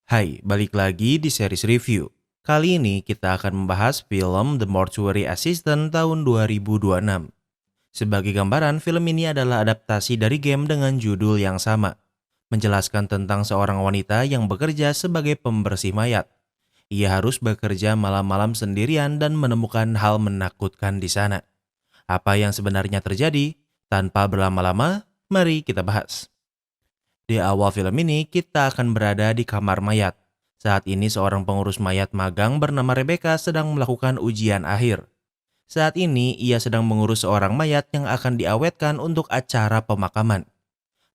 Hai, balik lagi di series review. Kali ini kita akan membahas film The Mortuary Assistant tahun 2026. Sebagai gambaran, film ini adalah adaptasi dari game dengan judul yang sama, menjelaskan tentang seorang wanita yang bekerja sebagai pembersih mayat. Ia harus bekerja malam-malam sendirian dan menemukan hal menakutkan di sana. Apa yang sebenarnya terjadi? Tanpa berlama-lama, mari kita bahas. Di awal film ini, kita akan berada di kamar mayat. Saat ini seorang pengurus mayat magang bernama Rebecca sedang melakukan ujian akhir. Saat ini, ia sedang mengurus seorang mayat yang akan diawetkan untuk acara pemakaman.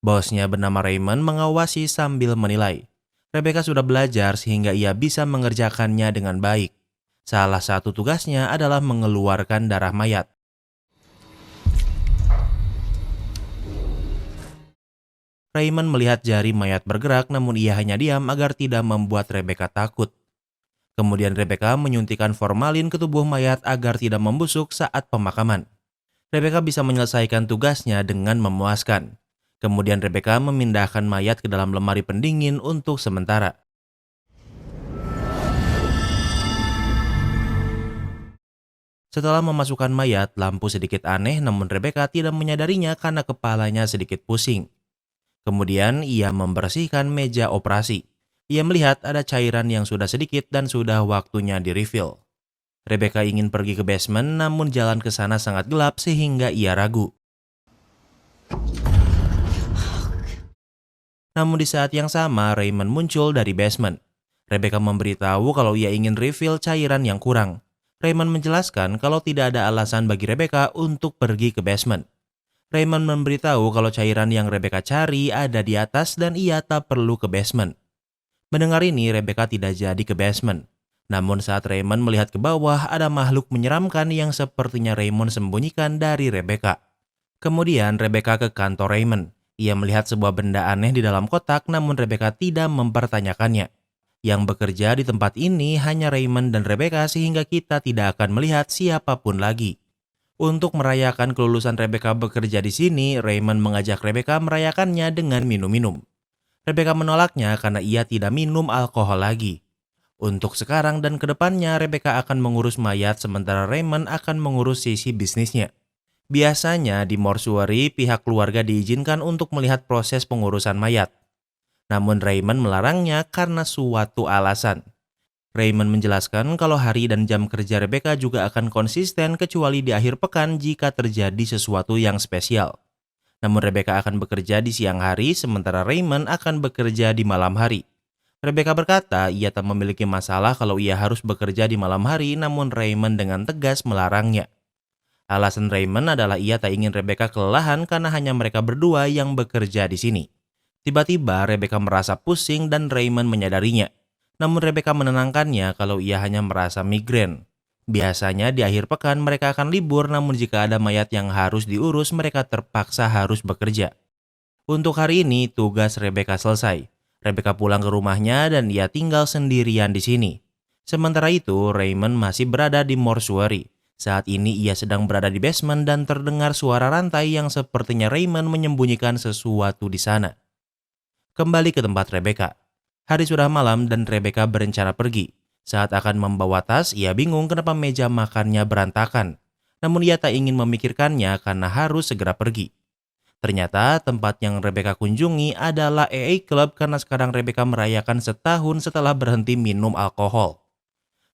Bosnya bernama Raymond mengawasi sambil menilai. Rebecca sudah belajar sehingga ia bisa mengerjakannya dengan baik. Salah satu tugasnya adalah mengeluarkan darah mayat. Raymond melihat jari mayat bergerak namun ia hanya diam agar tidak membuat Rebecca takut. Kemudian Rebecca menyuntikkan formalin ke tubuh mayat agar tidak membusuk saat pemakaman. Rebecca bisa menyelesaikan tugasnya dengan memuaskan. Kemudian Rebecca memindahkan mayat ke dalam lemari pendingin untuk sementara. Setelah memasukkan mayat, lampu sedikit aneh namun Rebecca tidak menyadarinya karena kepalanya sedikit pusing. Kemudian ia membersihkan meja operasi. Ia melihat ada cairan yang sudah sedikit dan sudah waktunya di-refill. Rebecca ingin pergi ke basement namun jalan ke sana sangat gelap sehingga ia ragu. Namun di saat yang sama Raymond muncul dari basement. Rebecca memberitahu kalau ia ingin refill cairan yang kurang. Raymond menjelaskan kalau tidak ada alasan bagi Rebecca untuk pergi ke basement. Raymond memberitahu kalau cairan yang Rebecca cari ada di atas dan ia tak perlu ke basement. Mendengar ini, Rebecca tidak jadi ke basement. Namun saat Raymond melihat ke bawah, ada makhluk menyeramkan yang sepertinya Raymond sembunyikan dari Rebecca. Kemudian Rebecca ke kantor Raymond. Ia melihat sebuah benda aneh di dalam kotak namun Rebecca tidak mempertanyakannya. Yang bekerja di tempat ini hanya Raymond dan Rebecca sehingga kita tidak akan melihat siapapun lagi. Untuk merayakan kelulusan Rebecca bekerja di sini, Raymond mengajak Rebecca merayakannya dengan minum-minum. Rebecca menolaknya karena ia tidak minum alkohol lagi. Untuk sekarang dan kedepannya, Rebecca akan mengurus mayat sementara Raymond akan mengurus sisi bisnisnya. Biasanya di mortuary, pihak keluarga diizinkan untuk melihat proses pengurusan mayat. Namun Raymond melarangnya karena suatu alasan. Raymond menjelaskan kalau hari dan jam kerja Rebecca juga akan konsisten kecuali di akhir pekan jika terjadi sesuatu yang spesial. Namun Rebecca akan bekerja di siang hari sementara Raymond akan bekerja di malam hari. Rebecca berkata ia tak memiliki masalah kalau ia harus bekerja di malam hari namun Raymond dengan tegas melarangnya. Alasan Raymond adalah ia tak ingin Rebecca kelelahan karena hanya mereka berdua yang bekerja di sini. Tiba-tiba Rebecca merasa pusing dan Raymond menyadarinya. Namun Rebecca menenangkannya kalau ia hanya merasa migrain. Biasanya di akhir pekan mereka akan libur namun jika ada mayat yang harus diurus mereka terpaksa harus bekerja. Untuk hari ini tugas Rebecca selesai. Rebecca pulang ke rumahnya dan ia tinggal sendirian di sini. Sementara itu Raymond masih berada di mortuary. Saat ini ia sedang berada di basement dan terdengar suara rantai yang sepertinya Raymond menyembunyikan sesuatu di sana. Kembali ke tempat Rebecca. Hari sudah malam dan Rebecca berencana pergi. Saat akan membawa tas, ia bingung kenapa meja makannya berantakan. Namun ia tak ingin memikirkannya karena harus segera pergi. Ternyata tempat yang Rebecca kunjungi adalah AA Club karena sekarang Rebecca merayakan setahun setelah berhenti minum alkohol.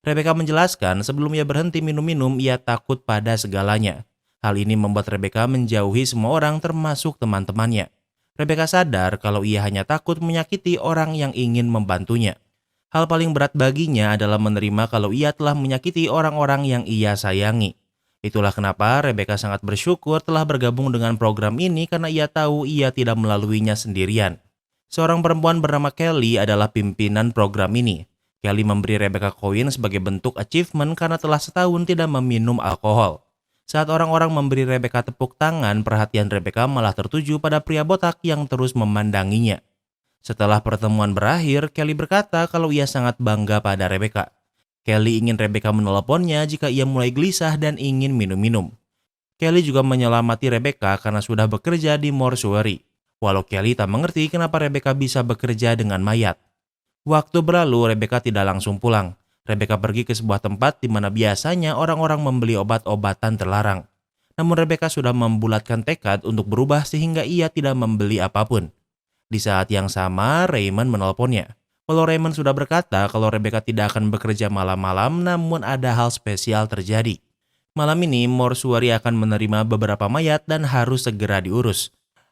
Rebecca menjelaskan sebelum ia berhenti minum-minum, ia takut pada segalanya. Hal ini membuat Rebecca menjauhi semua orang termasuk teman-temannya. Rebecca sadar kalau ia hanya takut menyakiti orang yang ingin membantunya. Hal paling berat baginya adalah menerima kalau ia telah menyakiti orang-orang yang ia sayangi. Itulah kenapa Rebecca sangat bersyukur telah bergabung dengan program ini karena ia tahu ia tidak melaluinya sendirian. Seorang perempuan bernama Kelly adalah pimpinan program ini. Kelly memberi Rebecca koin sebagai bentuk achievement karena telah setahun tidak meminum alkohol. Saat orang-orang memberi Rebecca tepuk tangan, perhatian Rebecca malah tertuju pada pria botak yang terus memandanginya. Setelah pertemuan berakhir, Kelly berkata kalau ia sangat bangga pada Rebecca. Kelly ingin Rebecca meneleponnya jika ia mulai gelisah dan ingin minum-minum. Kelly juga menyelamati Rebecca karena sudah bekerja di mortuary. Walau Kelly tak mengerti kenapa Rebecca bisa bekerja dengan mayat. Waktu berlalu, Rebecca tidak langsung pulang. Rebecca pergi ke sebuah tempat di mana biasanya orang-orang membeli obat-obatan terlarang. Namun Rebecca sudah membulatkan tekad untuk berubah sehingga ia tidak membeli apapun. Di saat yang sama, Raymond menelponnya. Walau Raymond sudah berkata kalau Rebecca tidak akan bekerja malam-malam, namun ada hal spesial terjadi. Malam ini, mortuary akan menerima beberapa mayat dan harus segera diurus.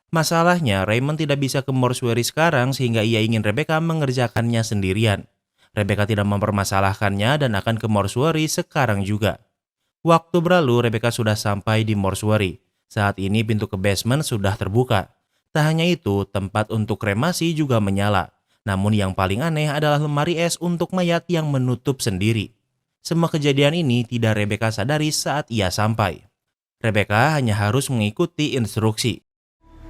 Masalahnya, Raymond tidak bisa ke mortuary sekarang sehingga ia ingin Rebecca mengerjakannya sendirian. Rebecca tidak mempermasalahkannya dan akan ke mortuary sekarang juga. Waktu berlalu, Rebecca sudah sampai di mortuary. Saat ini pintu ke basement sudah terbuka. Tak hanya itu, tempat untuk kremasi juga menyala. Namun yang paling aneh adalah lemari es untuk mayat yang menutup sendiri. Semua kejadian ini tidak Rebecca sadari saat ia sampai. Rebecca hanya harus mengikuti instruksi.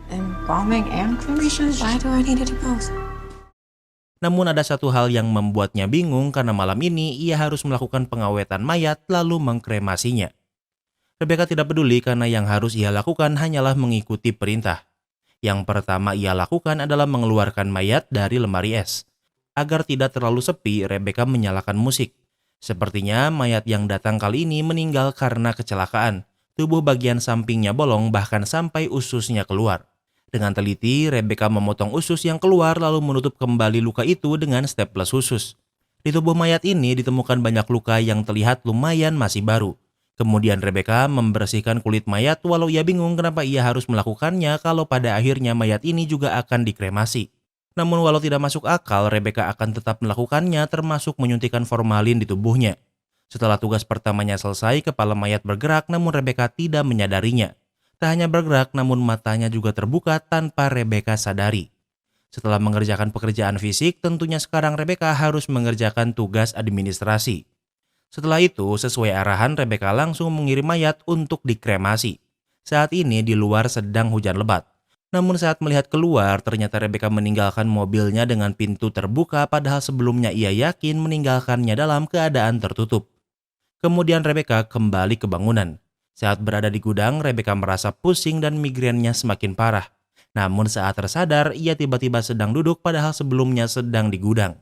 Embalming and cremation? Why do I need to do both? Namun ada satu hal yang membuatnya bingung karena malam ini ia harus melakukan pengawetan mayat lalu mengkremasinya. Rebecca tidak peduli karena yang harus ia lakukan hanyalah mengikuti perintah. Yang pertama ia lakukan adalah mengeluarkan mayat dari lemari es. Agar tidak terlalu sepi, Rebecca menyalakan musik. Sepertinya mayat yang datang kali ini meninggal karena kecelakaan. Tubuh bagian sampingnya bolong bahkan sampai ususnya keluar. Dengan teliti, Rebecca memotong usus yang keluar lalu menutup kembali luka itu dengan staples khusus. Di tubuh mayat ini ditemukan banyak luka yang terlihat lumayan masih baru. Kemudian Rebecca membersihkan kulit mayat walau ia bingung kenapa ia harus melakukannya kalau pada akhirnya mayat ini juga akan dikremasi. Namun walau tidak masuk akal, Rebecca akan tetap melakukannya termasuk menyuntikkan formalin di tubuhnya. Setelah tugas pertamanya selesai, kepala mayat bergerak namun Rebecca tidak menyadarinya. Tak hanya bergerak namun matanya juga terbuka tanpa Rebecca sadari. Setelah mengerjakan pekerjaan fisik, tentunya sekarang Rebecca harus mengerjakan tugas administrasi. Setelah itu, sesuai arahan, Rebecca langsung mengirim mayat untuk dikremasi. Saat ini di luar sedang hujan lebat. Namun saat melihat keluar, ternyata Rebecca meninggalkan mobilnya dengan pintu terbuka padahal sebelumnya ia yakin meninggalkannya dalam keadaan tertutup. Kemudian Rebecca kembali ke bangunan. Saat berada di gudang, Rebecca merasa pusing dan migrainnya semakin parah. Namun saat tersadar, ia tiba-tiba sedang duduk padahal sebelumnya sedang di gudang.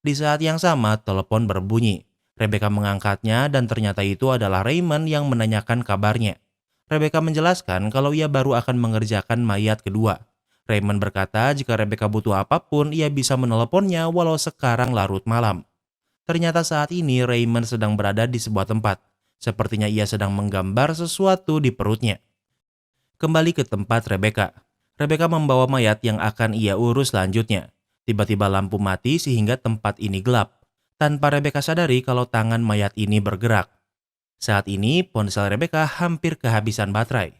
Di saat yang sama, telepon berbunyi. Rebecca mengangkatnya dan ternyata itu adalah Raymond yang menanyakan kabarnya. Rebecca menjelaskan kalau ia baru akan mengerjakan mayat kedua. Raymond berkata jika Rebecca butuh apapun, ia bisa meneleponnya walau sekarang larut malam. Ternyata saat ini Raymond sedang berada di sebuah tempat. Sepertinya ia sedang menggambar sesuatu di perutnya. Kembali ke tempat Rebecca. Rebecca membawa mayat yang akan ia urus selanjutnya. Tiba-tiba lampu mati sehingga tempat ini gelap. Tanpa Rebecca sadari kalau tangan mayat ini bergerak. Saat ini ponsel Rebecca hampir kehabisan baterai.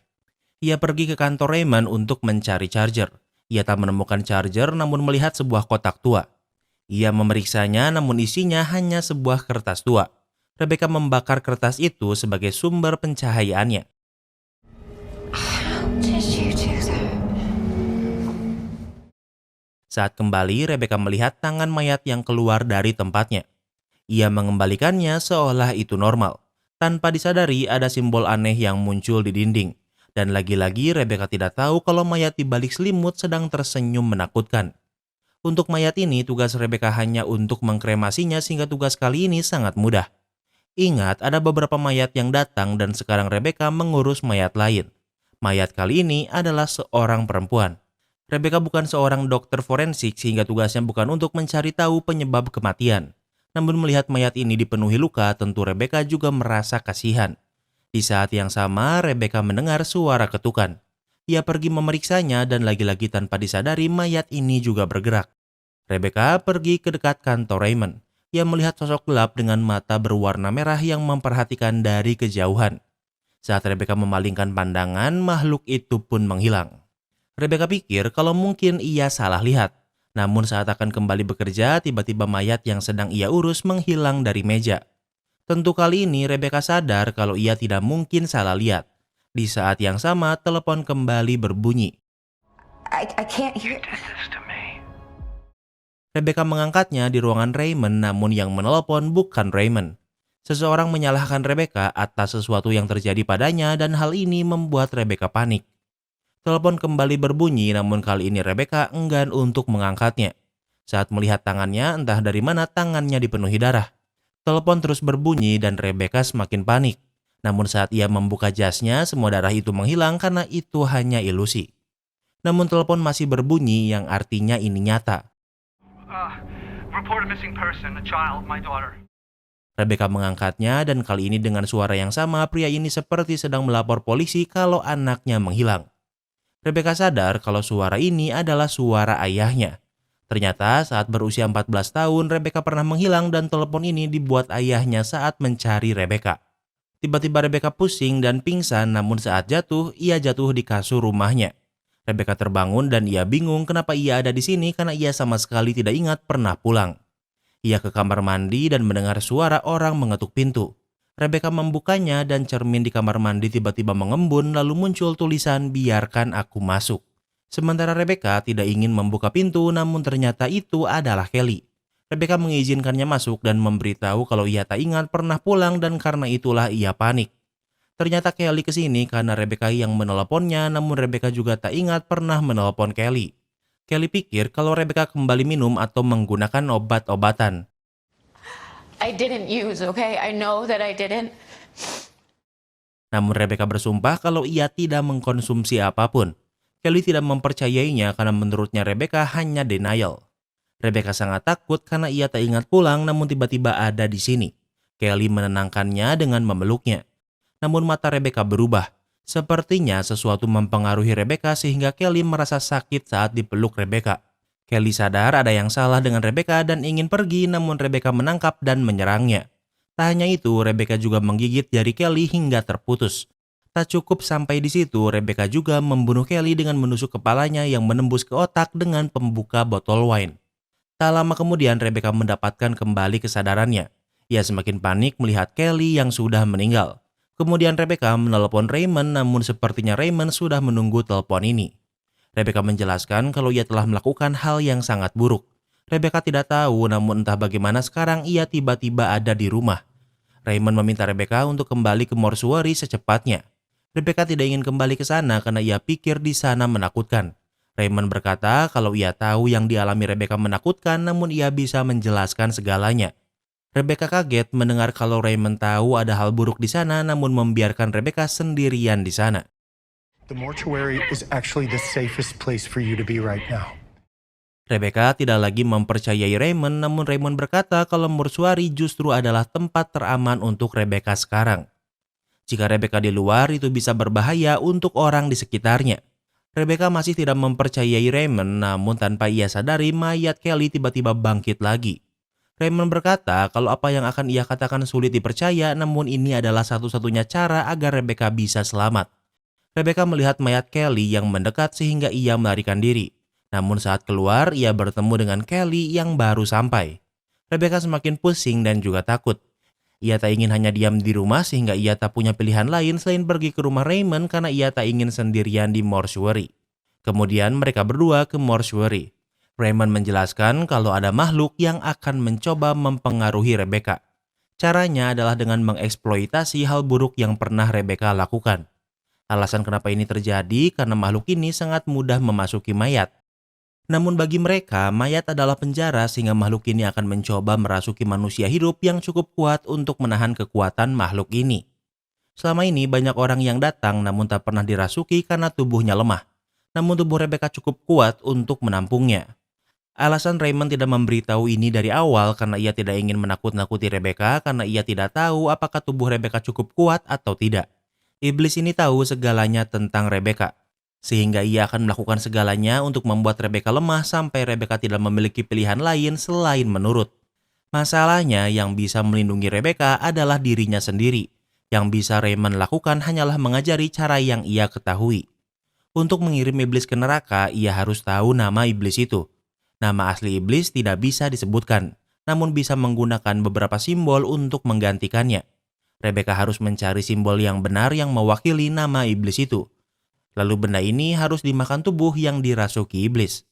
Ia pergi ke kantor Raymond untuk mencari charger. Ia tak menemukan charger namun melihat sebuah kotak tua. Ia memeriksanya namun isinya hanya sebuah kertas tua. Rebecca membakar kertas itu sebagai sumber pencahayaannya. How did you do that? Saat kembali, Rebecca melihat tangan mayat yang keluar dari tempatnya. Ia mengembalikannya seolah itu normal. Tanpa disadari ada simbol aneh yang muncul di dinding. Dan lagi-lagi Rebecca tidak tahu kalau mayat di balik selimut sedang tersenyum menakutkan. Untuk mayat ini, tugas Rebecca hanya untuk mengkremasinya sehingga tugas kali ini sangat mudah. Ingat, ada beberapa mayat yang datang dan sekarang Rebecca mengurus mayat lain. Mayat kali ini adalah seorang perempuan. Rebecca bukan seorang dokter forensik sehingga tugasnya bukan untuk mencari tahu penyebab kematian. Namun melihat mayat ini dipenuhi luka, tentu Rebecca juga merasa kasihan. Di saat yang sama, Rebecca mendengar suara ketukan. Ia pergi memeriksanya dan lagi-lagi tanpa disadari mayat ini juga bergerak. Rebecca pergi ke dekat kantor Raymond. Ia melihat sosok gelap dengan mata berwarna merah yang memperhatikan dari kejauhan. Saat Rebecca memalingkan pandangan, makhluk itu pun menghilang. Rebecca pikir kalau mungkin ia salah lihat. Namun saat akan kembali bekerja, tiba-tiba mayat yang sedang ia urus menghilang dari meja. Tentu kali ini Rebecca sadar kalau ia tidak mungkin salah lihat. Di saat yang sama, telepon kembali berbunyi. I can't hear. Rebecca mengangkatnya di ruangan Raymond, namun yang menelepon bukan Raymond. Seseorang menyalahkan Rebecca atas sesuatu yang terjadi padanya dan hal ini membuat Rebecca panik. Telepon kembali berbunyi namun kali ini Rebecca enggan untuk mengangkatnya. Saat melihat tangannya, entah dari mana tangannya dipenuhi darah. Telepon terus berbunyi dan Rebecca semakin panik. Namun saat ia membuka jasnya, semua darah itu menghilang karena itu hanya ilusi. Namun telepon masih berbunyi yang artinya ini nyata. Report a missing person, a child, my daughter. Rebecca mengangkatnya dan kali ini dengan suara yang sama pria ini seperti sedang melapor polisi kalau anaknya menghilang. Rebecca sadar kalau suara ini adalah suara ayahnya. Ternyata saat berusia 14 tahun Rebecca pernah menghilang dan telepon ini dibuat ayahnya saat mencari Rebecca. Tiba-tiba Rebecca pusing dan pingsan, namun saat jatuh, ia jatuh di kasur rumahnya. Rebecca terbangun dan ia bingung kenapa ia ada di sini karena ia sama sekali tidak ingat pernah pulang. Ia ke kamar mandi dan mendengar suara orang mengetuk pintu. Rebecca membukanya dan cermin di kamar mandi tiba-tiba mengembun lalu muncul tulisan "Biarkan aku masuk". Sementara Rebecca tidak ingin membuka pintu namun ternyata itu adalah Kelly. Rebecca mengizinkannya masuk dan memberitahu kalau ia tak ingat pernah pulang dan karena itulah ia panik. Ternyata Kelly kesini karena Rebecca yang meneleponnya namun Rebecca juga tak ingat pernah menelepon Kelly. Kelly pikir kalau Rebecca kembali minum atau menggunakan obat-obatan. I didn't use, okay? I know that I didn't. Namun Rebecca bersumpah kalau ia tidak mengkonsumsi apapun. Kelly tidak mempercayainya karena menurutnya Rebecca hanya denial. Rebecca sangat takut karena ia tak ingat pulang namun tiba-tiba ada di sini. Kelly menenangkannya dengan memeluknya. Namun mata Rebecca berubah. Sepertinya sesuatu mempengaruhi Rebecca sehingga Kelly merasa sakit saat dipeluk Rebecca. Kelly sadar ada yang salah dengan Rebecca dan ingin pergi namun Rebecca menangkap dan menyerangnya. Tak hanya itu, Rebecca juga menggigit jari Kelly hingga terputus. Tak cukup sampai di situ, Rebecca juga membunuh Kelly dengan menusuk kepalanya yang menembus ke otak dengan pembuka botol wine. Tak lama kemudian Rebecca mendapatkan kembali kesadarannya. Ia semakin panik melihat Kelly yang sudah meninggal. Kemudian Rebecca menelepon Raymond namun sepertinya Raymond sudah menunggu telepon ini. Rebecca menjelaskan kalau ia telah melakukan hal yang sangat buruk. Rebecca tidak tahu namun entah bagaimana sekarang ia tiba-tiba ada di rumah. Raymond meminta Rebecca untuk kembali ke mortuary secepatnya. Rebecca tidak ingin kembali ke sana karena ia pikir di sana menakutkan. Raymond berkata kalau ia tahu yang dialami Rebecca menakutkan namun ia bisa menjelaskan segalanya. Rebecca kaget mendengar kalau Raymond tahu ada hal buruk di sana namun membiarkan Rebecca sendirian di sana. The mortuary is actually the safest place for you to be right now. Rebecca tidak lagi mempercayai Raymond namun Raymond berkata kalau mortuary justru adalah tempat teraman untuk Rebecca sekarang. Jika Rebecca di luar itu bisa berbahaya untuk orang di sekitarnya. Rebecca masih tidak mempercayai Raymond namun tanpa ia sadari mayat Kelly tiba-tiba bangkit lagi. Raymond berkata kalau apa yang akan ia katakan sulit dipercaya namun ini adalah satu-satunya cara agar Rebecca bisa selamat. Rebecca melihat mayat Kelly yang mendekat sehingga ia melarikan diri. Namun saat keluar ia bertemu dengan Kelly yang baru sampai. Rebecca semakin pusing dan juga takut. Ia tak ingin hanya diam di rumah sehingga ia tak punya pilihan lain selain pergi ke rumah Raymond karena ia tak ingin sendirian di mortuary. Kemudian mereka berdua ke mortuary. Raymond menjelaskan kalau ada makhluk yang akan mencoba mempengaruhi Rebecca. Caranya adalah dengan mengeksploitasi hal buruk yang pernah Rebecca lakukan. Alasan kenapa ini terjadi karena makhluk ini sangat mudah memasuki mayat. Namun bagi mereka, mayat adalah penjara sehingga makhluk ini akan mencoba merasuki manusia hidup yang cukup kuat untuk menahan kekuatan makhluk ini. Selama ini banyak orang yang datang namun tak pernah dirasuki karena tubuhnya lemah. Namun tubuh Rebecca cukup kuat untuk menampungnya. Alasan Raymond tidak memberitahu ini dari awal karena ia tidak ingin menakut-nakuti Rebecca karena ia tidak tahu apakah tubuh Rebecca cukup kuat atau tidak. Iblis ini tahu segalanya tentang Rebecca, sehingga ia akan melakukan segalanya untuk membuat Rebecca lemah sampai Rebecca tidak memiliki pilihan lain selain menurut. Masalahnya yang bisa melindungi Rebecca adalah dirinya sendiri. Yang bisa Raymond lakukan hanyalah mengajari cara yang ia ketahui. Untuk mengirim iblis ke neraka, ia harus tahu nama iblis itu. Nama asli iblis tidak bisa disebutkan, namun bisa menggunakan beberapa simbol untuk menggantikannya. Rebecca harus mencari simbol yang benar yang mewakili nama iblis itu. Lalu benda ini harus dimakan tubuh yang dirasuki iblis.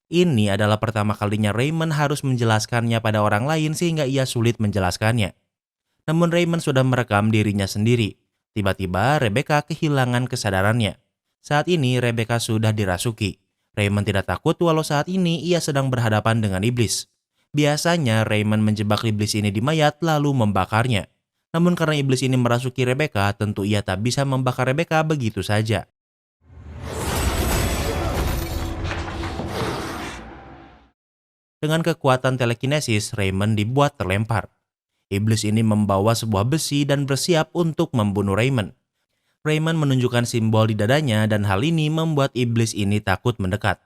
Ini adalah pertama kalinya Raymond harus menjelaskannya pada orang lain sehingga ia sulit menjelaskannya. Namun Raymond sudah merekam dirinya sendiri. Tiba-tiba Rebecca kehilangan kesadarannya. Saat ini Rebecca sudah dirasuki. Raymond tidak takut walau saat ini ia sedang berhadapan dengan iblis. Biasanya Raymond menjebak iblis ini di mayat lalu membakarnya. Namun karena iblis ini merasuki Rebecca, tentu ia tak bisa membakar Rebecca begitu saja. Dengan kekuatan telekinesis, Raymond dibuat terlempar. Iblis ini membawa sebuah besi dan bersiap untuk membunuh Raymond. Raymond menunjukkan simbol di dadanya dan hal ini membuat iblis ini takut mendekat.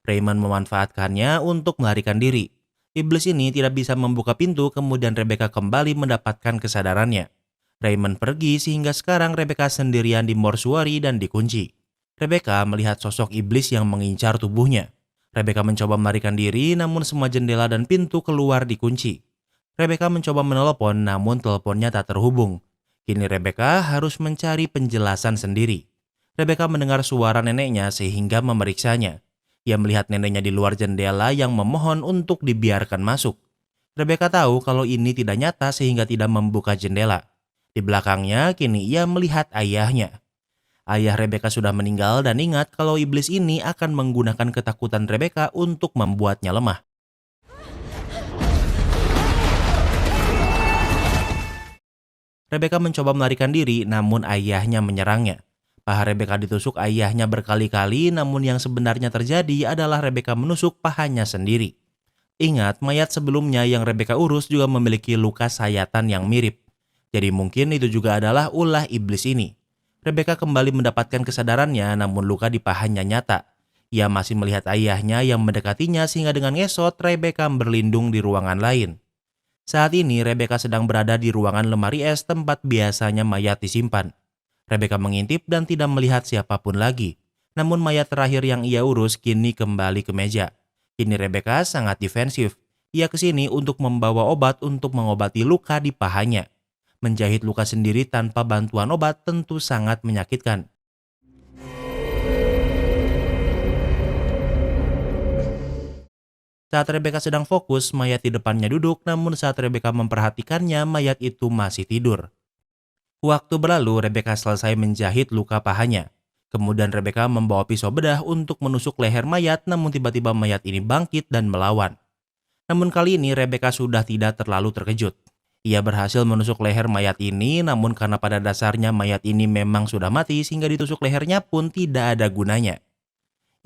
Raymond memanfaatkannya untuk melarikan diri. Iblis ini tidak bisa membuka pintu, kemudian Rebecca kembali mendapatkan kesadarannya. Raymond pergi sehingga sekarang Rebecca sendirian di mortuary dan dikunci. Rebecca melihat sosok iblis yang mengincar tubuhnya. Rebecca mencoba melarikan diri, namun semua jendela dan pintu keluar dikunci. Rebecca mencoba menelepon, namun teleponnya tak terhubung. Kini Rebecca harus mencari penjelasan sendiri. Rebecca mendengar suara neneknya sehingga memeriksanya. Ia melihat neneknya di luar jendela yang memohon untuk dibiarkan masuk. Rebecca tahu kalau ini tidak nyata sehingga tidak membuka jendela. Di belakangnya kini ia melihat ayahnya. Ayah Rebecca sudah meninggal dan ingat kalau iblis ini akan menggunakan ketakutan Rebecca untuk membuatnya lemah. Rebecca mencoba melarikan diri, namun ayahnya menyerangnya. Paha Rebecca ditusuk ayahnya berkali-kali, namun yang sebenarnya terjadi adalah Rebecca menusuk pahanya sendiri. Ingat, mayat sebelumnya yang Rebecca urus juga memiliki luka sayatan yang mirip. Jadi mungkin itu juga adalah ulah iblis ini. Rebecca kembali mendapatkan kesadarannya, namun luka di pahanya nyata. Ia masih melihat ayahnya yang mendekatinya sehingga dengan ngesot, Rebecca berlindung di ruangan lain. Saat ini Rebecca sedang berada di ruangan lemari es tempat biasanya mayat disimpan. Rebecca mengintip dan tidak melihat siapapun lagi. Namun mayat terakhir yang ia urus kini kembali ke meja. Kini Rebecca sangat defensif. Ia kesini untuk membawa obat untuk mengobati luka di pahanya. Menjahit luka sendiri tanpa bantuan obat tentu sangat menyakitkan. Saat Rebecca sedang fokus, mayat di depannya duduk, namun saat Rebecca memperhatikannya, mayat itu masih tidur. Waktu berlalu, Rebecca selesai menjahit luka pahanya. Kemudian Rebecca membawa pisau bedah untuk menusuk leher mayat, namun tiba-tiba mayat ini bangkit dan melawan. Namun kali ini Rebecca sudah tidak terlalu terkejut. Ia berhasil menusuk leher mayat ini, namun karena pada dasarnya mayat ini memang sudah mati sehingga ditusuk lehernya pun tidak ada gunanya.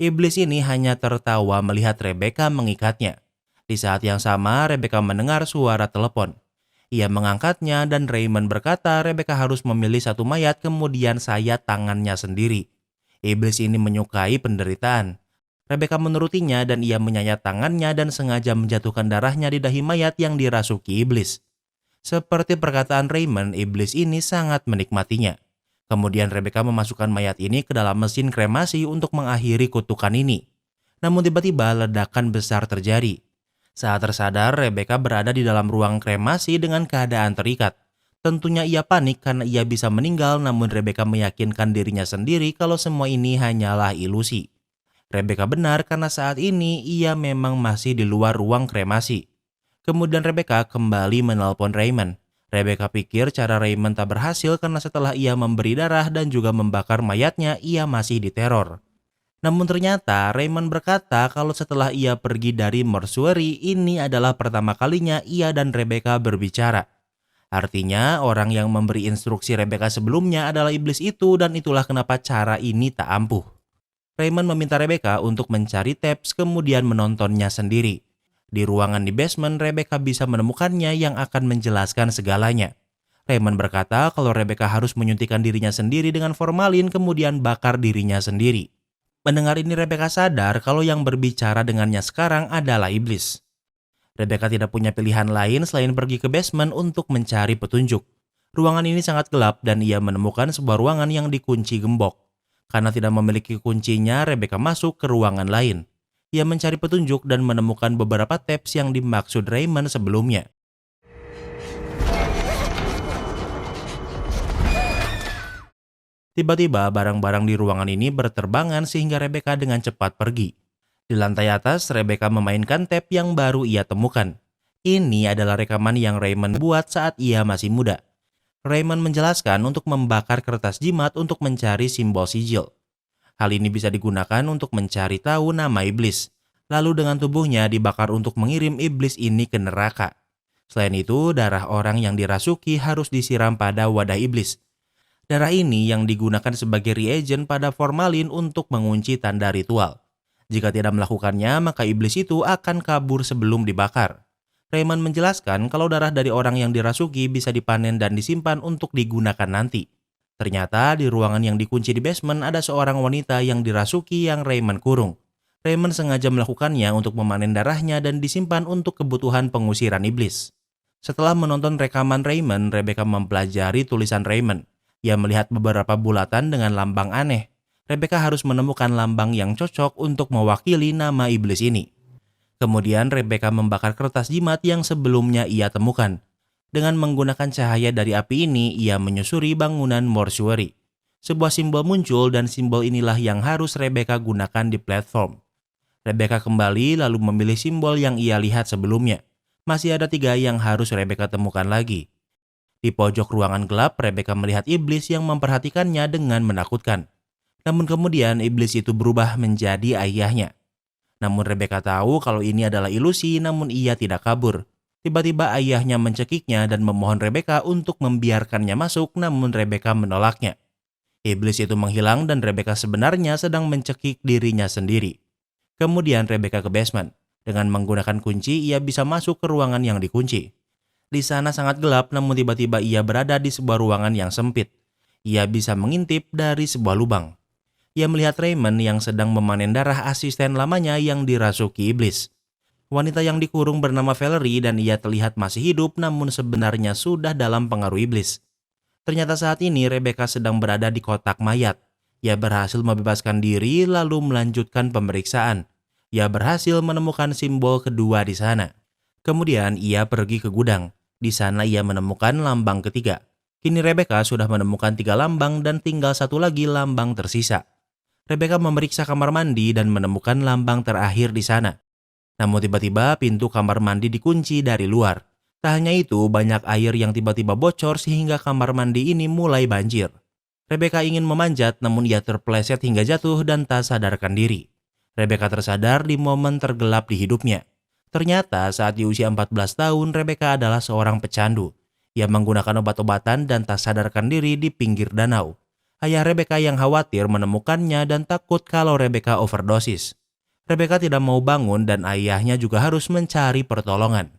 Iblis ini hanya tertawa melihat Rebecca mengikatnya. Di saat yang sama, Rebecca mendengar suara telepon. Ia mengangkatnya dan Raymond berkata Rebecca harus memilih satu mayat kemudian sayat tangannya sendiri. Iblis ini menyukai penderitaan. Rebecca menurutinya dan ia menyayat tangannya dan sengaja menjatuhkan darahnya di dahi mayat yang dirasuki iblis. Seperti perkataan Raymond, iblis ini sangat menikmatinya. Kemudian Rebecca memasukkan mayat ini ke dalam mesin kremasi untuk mengakhiri kutukan ini. Namun tiba-tiba ledakan besar terjadi. Saat tersadar, Rebecca berada di dalam ruang kremasi dengan keadaan terikat. Tentunya ia panik karena ia bisa meninggal, namun Rebecca meyakinkan dirinya sendiri kalau semua ini hanyalah ilusi. Rebecca benar karena saat ini ia memang masih di luar ruang kremasi. Kemudian Rebecca kembali menelpon Raymond. Rebecca pikir cara Raymond tak berhasil karena setelah ia memberi darah dan juga membakar mayatnya, ia masih diteror. Namun ternyata Raymond berkata kalau setelah ia pergi dari mortuary, ini adalah pertama kalinya ia dan Rebecca berbicara. Artinya orang yang memberi instruksi Rebecca sebelumnya adalah iblis itu dan itulah kenapa cara ini tak ampuh. Raymond meminta Rebecca untuk mencari tapes kemudian menontonnya sendiri. Di ruangan di basement, Rebecca bisa menemukannya yang akan menjelaskan segalanya. Raymond berkata kalau Rebecca harus menyuntikkan dirinya sendiri dengan formalin kemudian bakar dirinya sendiri. Mendengar ini Rebecca sadar kalau yang berbicara dengannya sekarang adalah iblis. Rebecca tidak punya pilihan lain selain pergi ke basement untuk mencari petunjuk. Ruangan ini sangat gelap dan ia menemukan sebuah ruangan yang dikunci gembok. Karena tidak memiliki kuncinya, Rebecca masuk ke ruangan lain. Ia mencari petunjuk dan menemukan beberapa tapes yang dimaksud Raymond sebelumnya. Tiba-tiba barang-barang di ruangan ini berterbangan sehingga Rebecca dengan cepat pergi. Di lantai atas, Rebecca memainkan tape yang baru ia temukan. Ini adalah rekaman yang Raymond buat saat ia masih muda. Raymond menjelaskan untuk membakar kertas jimat untuk mencari simbol sigil. Hal ini bisa digunakan untuk mencari tahu nama iblis. Lalu dengan tubuhnya dibakar untuk mengirim iblis ini ke neraka. Selain itu, darah orang yang dirasuki harus disiram pada wadah iblis. Darah ini yang digunakan sebagai reagen pada formalin untuk mengunci tanda ritual. Jika tidak melakukannya, maka iblis itu akan kabur sebelum dibakar. Raymond menjelaskan kalau darah dari orang yang dirasuki bisa dipanen dan disimpan untuk digunakan nanti. Ternyata di ruangan yang dikunci di basement ada seorang wanita yang dirasuki yang Raymond kurung. Raymond sengaja melakukannya untuk memanen darahnya dan disimpan untuk kebutuhan pengusiran iblis. Setelah menonton rekaman Raymond, Rebecca mempelajari tulisan Raymond. Ia melihat beberapa bulatan dengan lambang aneh. Rebecca harus menemukan lambang yang cocok untuk mewakili nama iblis ini. Kemudian Rebecca membakar kertas jimat yang sebelumnya ia temukan. Dengan menggunakan cahaya dari api ini, ia menyusuri bangunan mortuary. Sebuah simbol muncul dan simbol inilah yang harus Rebecca gunakan di platform. Rebecca kembali lalu memilih simbol yang ia lihat sebelumnya. Masih ada 3 yang harus Rebecca temukan lagi. Di pojok ruangan gelap, Rebecca melihat iblis yang memperhatikannya dengan menakutkan. Namun kemudian iblis itu berubah menjadi ayahnya. Namun Rebecca tahu kalau ini adalah ilusi, namun ia tidak kabur. Tiba-tiba ayahnya mencekiknya dan memohon Rebecca untuk membiarkannya masuk, namun Rebecca menolaknya. Iblis itu menghilang dan Rebecca sebenarnya sedang mencekik dirinya sendiri. Kemudian Rebecca ke basement. Dengan menggunakan kunci, ia bisa masuk ke ruangan yang dikunci. Di sana sangat gelap, namun tiba-tiba ia berada di sebuah ruangan yang sempit. Ia bisa mengintip dari sebuah lubang. Ia melihat Raymond yang sedang memanen darah asisten lamanya yang dirasuki iblis. Wanita yang dikurung bernama Valerie dan ia terlihat masih hidup, namun sebenarnya sudah dalam pengaruh iblis. Ternyata saat ini Rebecca sedang berada di kotak mayat. Ia berhasil membebaskan diri lalu melanjutkan pemeriksaan. Ia berhasil menemukan simbol kedua di sana. Kemudian ia pergi ke gudang. Di sana ia menemukan lambang ketiga. Kini Rebecca sudah menemukan 3 lambang dan tinggal 1 lagi lambang tersisa. Rebecca memeriksa kamar mandi dan menemukan lambang terakhir di sana. Namun tiba-tiba pintu kamar mandi dikunci dari luar. Tak hanya itu, banyak air yang tiba-tiba bocor sehingga kamar mandi ini mulai banjir. Rebecca ingin memanjat namun ia terpleset hingga jatuh dan tak sadarkan diri. Rebecca tersadar di momen tergelap di hidupnya. Ternyata saat di usia 14 tahun, Rebecca adalah seorang pecandu. Ia menggunakan obat-obatan dan tak sadarkan diri di pinggir danau. Ayah Rebecca yang khawatir menemukannya dan takut kalau Rebecca overdosis. Rebecca tidak mau bangun dan ayahnya juga harus mencari pertolongan.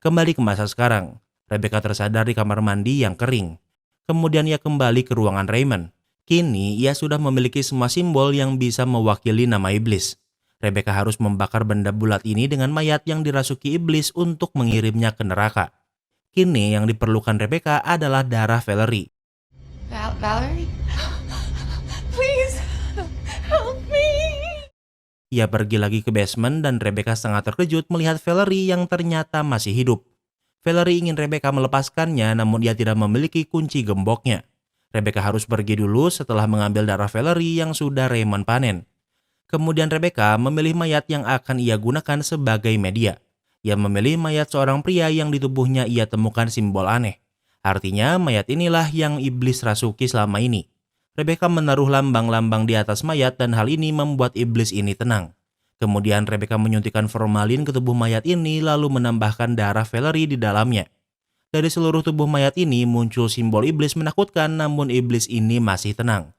Kembali ke masa sekarang, Rebecca tersadar di kamar mandi yang kering. Kemudian ia kembali ke ruangan Raymond. Kini ia sudah memiliki semua simbol yang bisa mewakili nama iblis. Rebecca harus membakar benda bulat ini dengan mayat yang dirasuki iblis untuk mengirimnya ke neraka. Kini yang diperlukan Rebecca adalah darah Valerie. Valerie? Please, help me. Ia pergi lagi ke basement dan Rebecca sangat terkejut melihat Valerie yang ternyata masih hidup. Valerie ingin Rebecca melepaskannya namun ia tidak memiliki kunci gemboknya. Rebecca harus pergi dulu setelah mengambil darah Valerie yang sudah Raymond panen. Kemudian Rebecca memilih mayat yang akan ia gunakan sebagai media. Ia memilih mayat seorang pria yang di tubuhnya ia temukan simbol aneh. Artinya mayat inilah yang iblis rasuki selama ini. Rebecca menaruh lambang-lambang di atas mayat dan hal ini membuat iblis ini tenang. Kemudian Rebecca menyuntikkan formalin ke tubuh mayat ini lalu menambahkan darah Valerie di dalamnya. Dari seluruh tubuh mayat ini muncul simbol iblis menakutkan namun iblis ini masih tenang.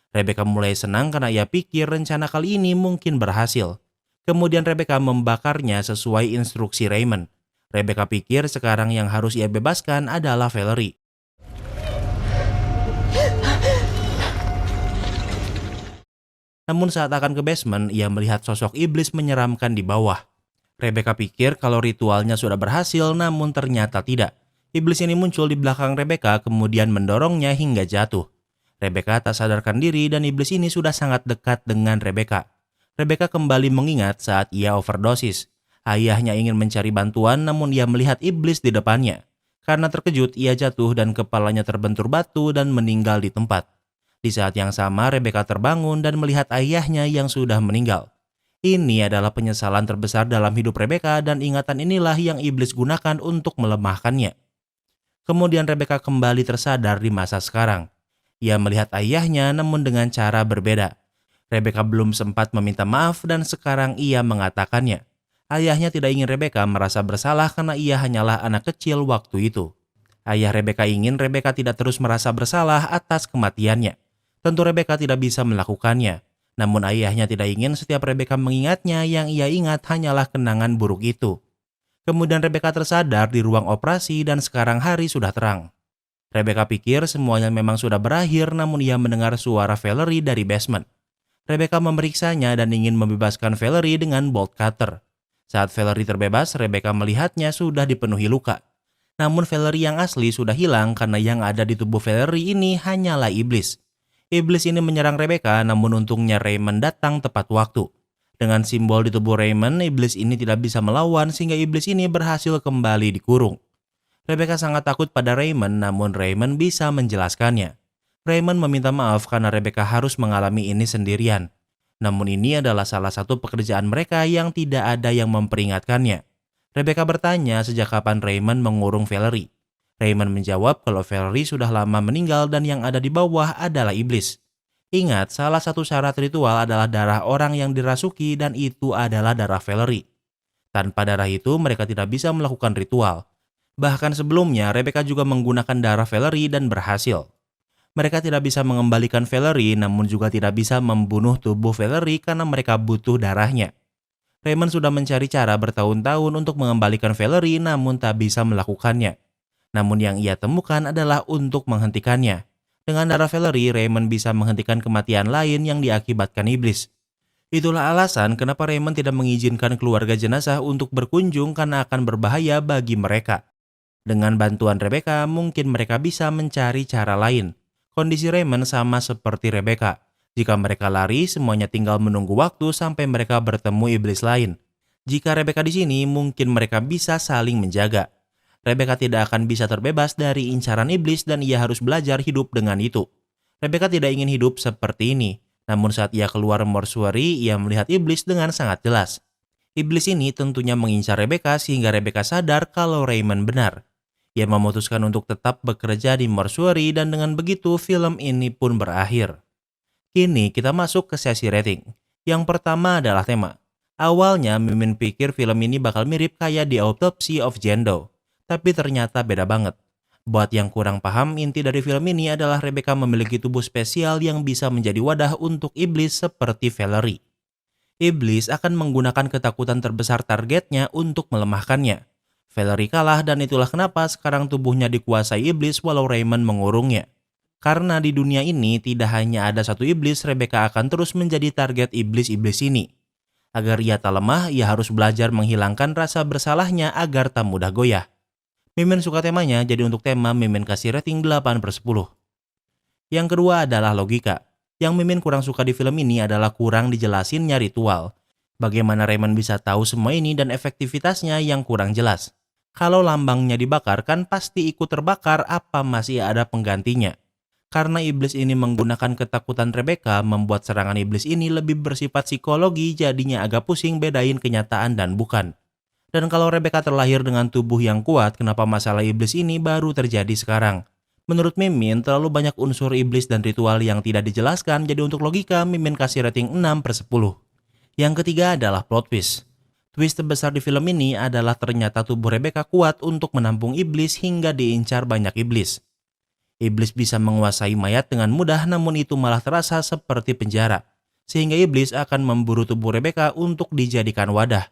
Rebecca mulai senang karena ia pikir rencana kali ini mungkin berhasil. Kemudian Rebecca membakarnya sesuai instruksi Raymond. Rebecca pikir sekarang yang harus ia bebaskan adalah Valerie. Namun saat akan ke basement, ia melihat sosok iblis menyeramkan di bawah. Rebecca pikir kalau ritualnya sudah berhasil namun ternyata tidak. Iblis ini muncul di belakang Rebecca kemudian mendorongnya hingga jatuh. Rebecca tak sadarkan diri dan iblis ini sudah sangat dekat dengan Rebecca. Rebecca kembali mengingat saat ia overdosis. Ayahnya ingin mencari bantuan namun ia melihat iblis di depannya. Karena terkejut ia jatuh dan kepalanya terbentur batu dan meninggal di tempat. Di saat yang sama Rebecca terbangun dan melihat ayahnya yang sudah meninggal. Ini adalah penyesalan terbesar dalam hidup Rebecca dan ingatan inilah yang iblis gunakan untuk melemahkannya. Kemudian Rebecca kembali tersadar di masa sekarang. Ia melihat ayahnya namun dengan cara berbeda. Rebecca belum sempat meminta maaf dan sekarang ia mengatakannya. Ayahnya tidak ingin Rebecca merasa bersalah karena ia hanyalah anak kecil waktu itu. Ayah Rebecca ingin Rebecca tidak terus merasa bersalah atas kematiannya. Tentu Rebecca tidak bisa melakukannya. Namun ayahnya tidak ingin setiap Rebecca mengingatnya, yang ia ingat hanyalah kenangan buruk itu. Kemudian Rebecca tersadar di ruang operasi dan sekarang hari sudah terang. Rebecca pikir semuanya memang sudah berakhir, namun ia mendengar suara Valerie dari basement. Rebecca memeriksanya dan ingin membebaskan Valerie dengan bolt cutter. Saat Valerie terbebas, Rebecca melihatnya sudah dipenuhi luka. Namun Valerie yang asli sudah hilang karena yang ada di tubuh Valerie ini hanyalah iblis. Iblis ini menyerang Rebecca, namun untungnya Raymond datang tepat waktu. Dengan simbol di tubuh Raymond, iblis ini tidak bisa melawan sehingga iblis ini berhasil kembali dikurung. Rebecca sangat takut pada Raymond, namun Raymond bisa menjelaskannya. Raymond meminta maaf karena Rebecca harus mengalami ini sendirian. Namun ini adalah salah satu pekerjaan mereka yang tidak ada yang memperingatkannya. Rebecca bertanya sejak kapan Raymond mengurung Valerie. Raymond menjawab kalau Valerie sudah lama meninggal dan yang ada di bawah adalah iblis. Ingat, salah satu syarat ritual adalah darah orang yang dirasuki dan itu adalah darah Valerie. Tanpa darah itu mereka tidak bisa melakukan ritual. Bahkan sebelumnya Rebecca juga menggunakan darah Valerie dan berhasil. Mereka tidak bisa mengembalikan Valerie, namun juga tidak bisa membunuh tubuh Valerie karena mereka butuh darahnya. Raymond sudah mencari cara bertahun-tahun untuk mengembalikan Valerie, namun tak bisa melakukannya. Namun yang ia temukan adalah untuk menghentikannya. Dengan darah Valerie, Raymond bisa menghentikan kematian lain yang diakibatkan iblis. Itulah alasan kenapa Raymond tidak mengizinkan keluarga jenazah untuk berkunjung karena akan berbahaya bagi mereka. Dengan bantuan Rebecca, mungkin mereka bisa mencari cara lain. Kondisi Raymond sama seperti Rebecca. Jika mereka lari, semuanya tinggal menunggu waktu sampai mereka bertemu iblis lain. Jika Rebecca di sini, mungkin mereka bisa saling menjaga. Rebecca tidak akan bisa terbebas dari incaran iblis dan ia harus belajar hidup dengan itu. Rebecca tidak ingin hidup seperti ini. Namun saat ia keluar mortuary, ia melihat iblis dengan sangat jelas. Iblis ini tentunya mengincar Rebecca sehingga Rebecca sadar kalau Raymond benar. Ia memutuskan untuk tetap bekerja di mortuary dan dengan begitu film ini pun berakhir. Kini kita masuk ke sesi rating. Yang pertama adalah tema. Awalnya Mimin pikir film ini bakal mirip kayak The Autopsy of Jane Doe, tapi ternyata beda banget. Buat yang kurang paham, inti dari film ini adalah Rebecca memiliki tubuh spesial yang bisa menjadi wadah untuk iblis seperti Valerie. Iblis akan menggunakan ketakutan terbesar targetnya untuk melemahkannya. Valerie kalah dan itulah kenapa sekarang tubuhnya dikuasai iblis walau Raymond mengurungnya. Karena di dunia ini tidak hanya ada satu iblis, Rebecca akan terus menjadi target iblis-iblis ini. Agar ia tak lemah, ia harus belajar menghilangkan rasa bersalahnya agar tak mudah goyah. Mimin suka temanya, jadi untuk tema Mimin kasih rating 8/10. Yang kedua adalah logika. Yang Mimin kurang suka di film ini adalah kurang dijelasinnya ritual. Bagaimana Raymond bisa tahu semua ini dan efektivitasnya yang kurang jelas. Kalau lambangnya dibakar kan pasti ikut terbakar, apa masih ada penggantinya? Karena iblis ini menggunakan ketakutan Rebecca, membuat serangan iblis ini lebih bersifat psikologi, jadinya agak pusing bedain kenyataan dan bukan. Dan kalau Rebecca terlahir dengan tubuh yang kuat, kenapa masalah iblis ini baru terjadi sekarang? Menurut Mimin, terlalu banyak unsur iblis dan ritual yang tidak dijelaskan, jadi untuk logika, Mimin kasih rating 6/10. Yang ketiga adalah plot twist. Twist terbesar di film ini adalah ternyata tubuh Rebecca kuat untuk menampung iblis hingga diincar banyak iblis. Iblis bisa menguasai mayat dengan mudah, namun itu malah terasa seperti penjara. Sehingga iblis akan memburu tubuh Rebecca untuk dijadikan wadah.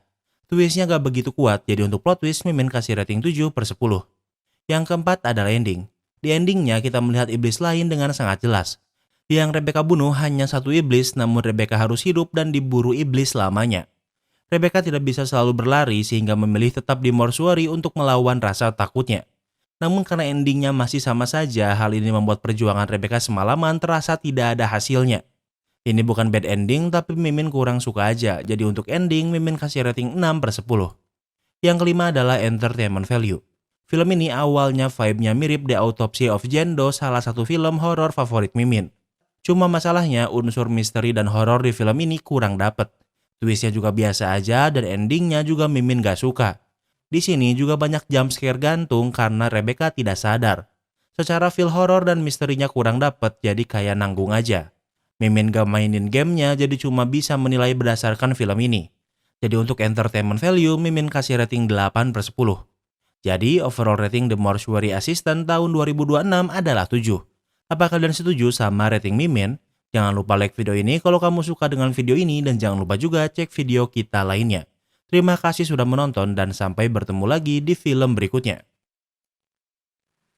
Twistnya gak begitu kuat, jadi untuk plot twist Mimin kasih rating 7/10. Yang keempat adalah ending. Di endingnya kita melihat iblis lain dengan sangat jelas. Yang Rebecca bunuh hanya satu iblis, namun Rebecca harus hidup dan diburu iblis selamanya. Rebecca tidak bisa selalu berlari sehingga memilih tetap di mortuary untuk melawan rasa takutnya. Namun karena endingnya masih sama saja, hal ini membuat perjuangan Rebecca semalaman terasa tidak ada hasilnya. Ini bukan bad ending, tapi Mimin kurang suka aja. Jadi untuk ending, Mimin kasih rating 6/10. Yang kelima adalah entertainment value. Film ini awalnya vibe-nya mirip The Autopsy of Jane Doe, salah satu film horor favorit Mimin. Cuma masalahnya unsur misteri dan horor di film ini kurang dapet. Twistnya juga biasa aja dan endingnya juga Mimin gak suka. Di sini juga banyak jump scare gantung karena Rebecca tidak sadar. Secara feel horor dan misterinya kurang dapet, jadi kayak nanggung aja. Mimin gak mainin gamenya, jadi cuma bisa menilai berdasarkan film ini. Jadi untuk entertainment value, Mimin kasih rating 8/10. Jadi overall rating The Mortuary Assistant tahun 2026 adalah 7. Apa kalian setuju sama rating Mimin? Jangan lupa like video ini kalau kamu suka dengan video ini dan jangan lupa juga cek video kita lainnya. Terima kasih sudah menonton dan sampai bertemu lagi di film berikutnya.